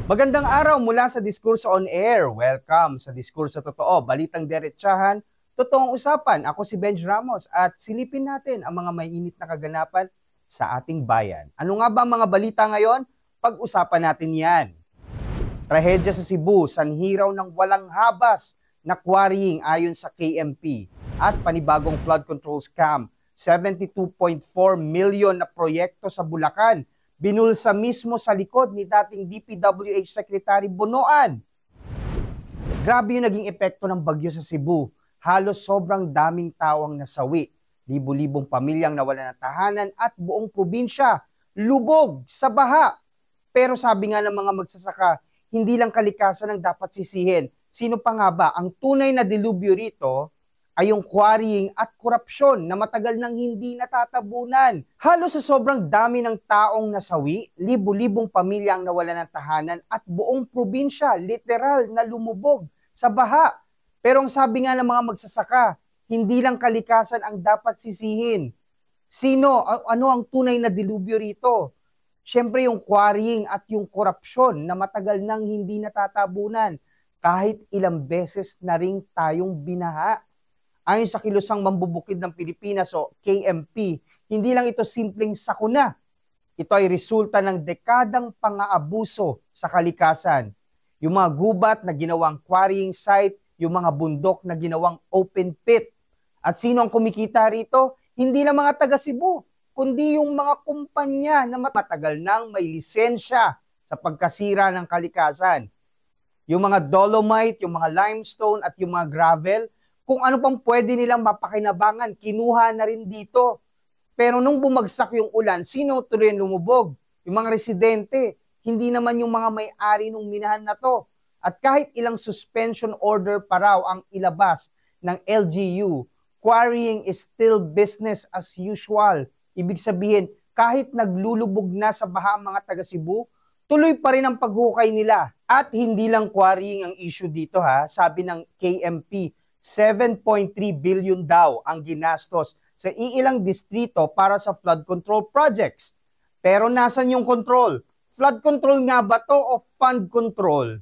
Magandang araw mula sa Diskurso on Air. Welcome sa Diskurso Totoo, balitang diretsahan, totoong usapan. Ako si Benj Ramos at silipin natin ang mga mainit na kaganapan sa ating bayan. Ano nga ba ang mga balita ngayon? Pag-usapan natin yan. Trahedya sa Cebu, sanhiraw ng walang habas na quarrying ayon sa KMP at panibagong flood control scam. 72.4 million na proyekto sa Bulacan. Binulsa mismo sa likod ni dating DPWH Secretary Bonoan. Grabe yung naging epekto ng bagyo sa Cebu. Halos sobrang daming tao ang nasawi. Libo-libong pamilyang nawalan ng tahanan at buong probinsya lubog sa baha. Pero sabi nga ng mga magsasaka, hindi lang kalikasan ang dapat sisihin. Sino pa nga ba? Ang tunay na dilubyo rito ay yung quarrying at korupsyon na matagal nang hindi natatabunan. Halos sa sobrang dami ng taong nasawi, libo-libong pamilya ang nawalan ng tahanan at buong probinsya literal na lumubog sa baha. Pero ang sabi nga ng mga magsasaka, hindi lang kalikasan ang dapat sisihin. Sino? Ano ang tunay na dilubyo rito? Siyempre yung quarrying at yung korupsyon na matagal nang hindi natatabunan kahit ilang beses na ring tayong binaha. Ayon sa Kilusang Mambubukid ng Pilipinas o KMP, hindi lang ito simpleng sakuna. Ito ay resulta ng dekadang pang-aabuso sa kalikasan. Yung mga gubat na ginawang quarrying site, yung mga bundok na ginawang open pit. At sino ang kumikita rito? Hindi lang mga taga Cebu, kundi yung mga kumpanya na matagal nang may lisensya sa pagkasira ng kalikasan. Yung mga dolomite, yung mga limestone at yung mga gravel, kung ano pang pwede nilang mapakinabangan, kinuha na rin dito. Pero nung bumagsak yung ulan, sino tuloy ang lumubog? Yung mga residente, hindi naman yung mga may-ari nung minahan na to. At kahit ilang suspension order pa raw ang ilabas ng LGU, quarrying is still business as usual. Ibig sabihin, kahit naglulubog na sa baha ang mga taga Cebu, tuloy pa rin ang paghukay nila. At hindi lang quarrying ang issue dito ha, sabi ng KMP, 7.3 billion daw ang ginastos sa iilang distrito para sa flood control projects. Pero nasan yung control? Flood control nga ba to o fund control?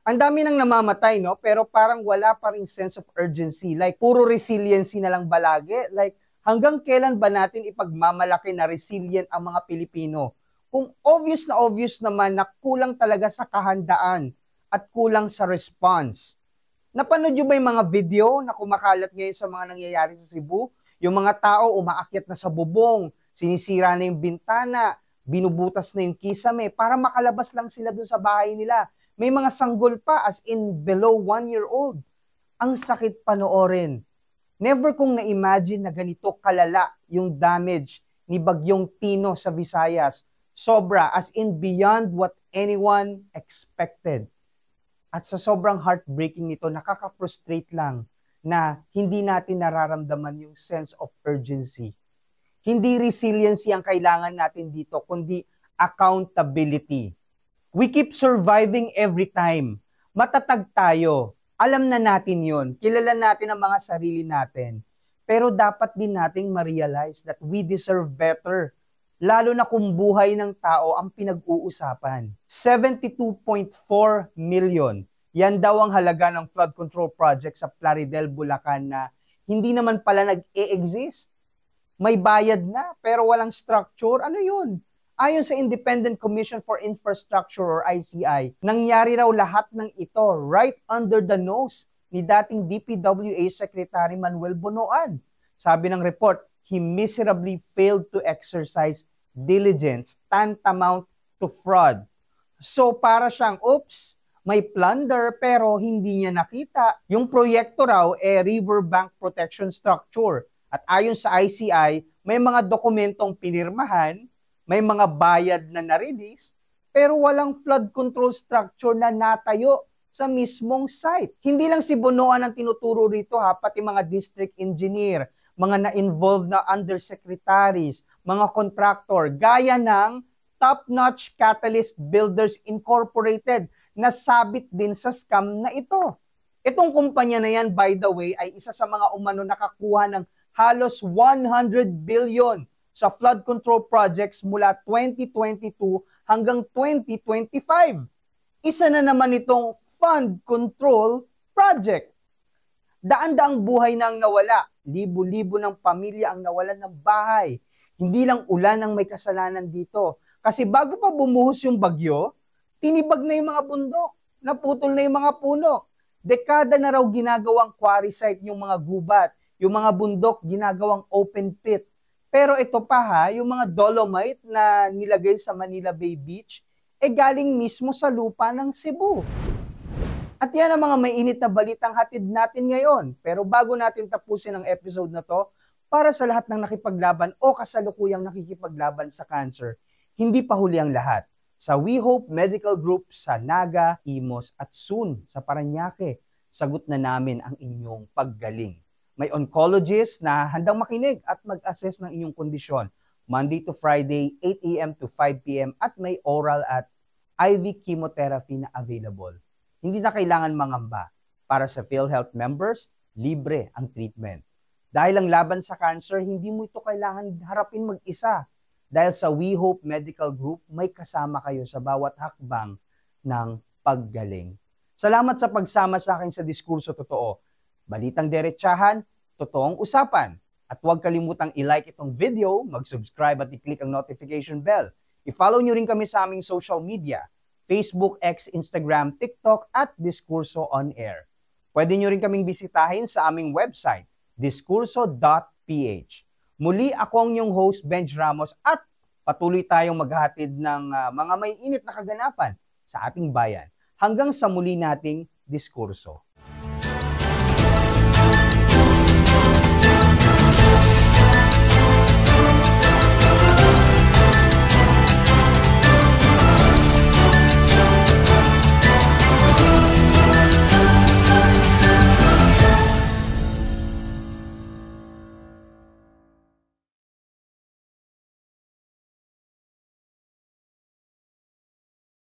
Ang dami nang namamatay, no? Pero parang wala pa ring sense of urgency. Like, puro resiliency na lang balagi. Like, hanggang kailan ba natin ipagmamalaki na resilient ang mga Pilipino? Kung obvious naman na kulang talaga sa kahandaan at kulang sa response. Napanood nyo ba yung mga video na kumakalat ngayon sa mga nangyayari sa Cebu? Yung mga tao umaakyat na sa bubong, sinisira na yung bintana, binubutas na yung kisame para makalabas lang sila dun sa bahay nila. May mga sanggol pa as in below 1-year-old. Ang sakit panoorin. Never kong na-imagine na ganito kalala yung damage ni Bagyong Tino sa Visayas. Sobra as in beyond what anyone expected. At sa sobrang heartbreaking nito, nakaka-frustrate lang na hindi natin nararamdaman yung sense of urgency. Hindi resiliency ang kailangan natin dito, kundi accountability. We keep surviving every time. Matatag tayo. Alam na natin yun. Kilala natin ang mga sarili natin. Pero dapat din nating ma-realize that we deserve better. Lalo na kung buhay ng tao ang pinag-uusapan. 72.4 million. Yan daw ang halaga ng flood control project sa Plaridel, Bulacan na hindi naman pala nag-e-exist. May bayad na pero walang structure. Ano yun? Ayon sa Independent Commission for Infrastructure or ICI, nangyari raw lahat ng ito right under the nose ni dating DPWH Secretary Manuel Bonoan. Sabi ng report, he miserably failed to exercise diligence tantamount to fraud. So para siyang, oops, may plunder pero hindi niya nakita. Yung proyekto raw riverbank protection structure. At ayon sa ICI, may mga dokumentong pinirmahan, may mga bayad na na-release, pero walang flood control structure na natayo sa mismong site. Hindi lang si Bonoan ang tinuturo rito ha, pati mga district engineer, mga na-involved na undersecretaries, mga contractor, gaya ng Top-Notch Catalyst Builders Incorporated na sabit din sa scam na ito. Itong kumpanya na yan, by the way, ay isa sa mga umano nakakuha ng halos 100 billion sa flood control projects mula 2022 hanggang 2025. Isa na naman itong fund control project. Daan-daang buhay na ang nawala. Libo-libo ng pamilya ang nawalan ng bahay. Hindi lang ulan ang may kasalanan dito. Kasi bago pa bumuhos yung bagyo, tinibag na yung mga bundok, naputol na yung mga puno. Dekada na raw ginagawang quarry site yung mga gubat, yung mga bundok ginagawang open pit. Pero ito pa ha, yung mga dolomite na nilagay sa Manila Bay Beach, galing mismo sa lupa ng Cebu. At yan ang mga mainit na balitang hatid natin ngayon. Pero bago natin tapusin ang episode na to, para sa lahat ng nakipaglaban o kasalukuyang nakikipaglaban sa cancer, hindi pa huli ang lahat. Sa We Hope Medical Group sa Naga, Imos at soon sa Parañaque, sagot na namin ang inyong paggaling. May oncologist na handang makinig at mag-assess ng inyong kondisyon. Monday to Friday, 8 a.m. to 5 p.m. at may oral at IV chemotherapy na available. Hindi na kailangan mangamba. Para sa PhilHealth members, libre ang treatment. Dahil ang laban sa cancer, hindi mo ito kailangan harapin mag-isa. Dahil sa We Hope Medical Group, may kasama kayo sa bawat hakbang ng paggaling. Salamat sa pagsama sa akin sa Diskurso Totoo. Balitang diretsahan, totoong usapan. At huwag kalimutang i-like itong video, mag-subscribe at i-click ang notification bell. I-follow nyo rin kami sa aming social media, Facebook, X, Instagram, TikTok at Diskurso on Air. Pwede nyo rin kaming bisitahin sa aming website, diskurso.ph. Muli ako ang inyong host, Benj Ramos, at patuloy tayong maghahatid ng mga may init na kaganapan sa ating bayan. Hanggang sa muli nating diskurso.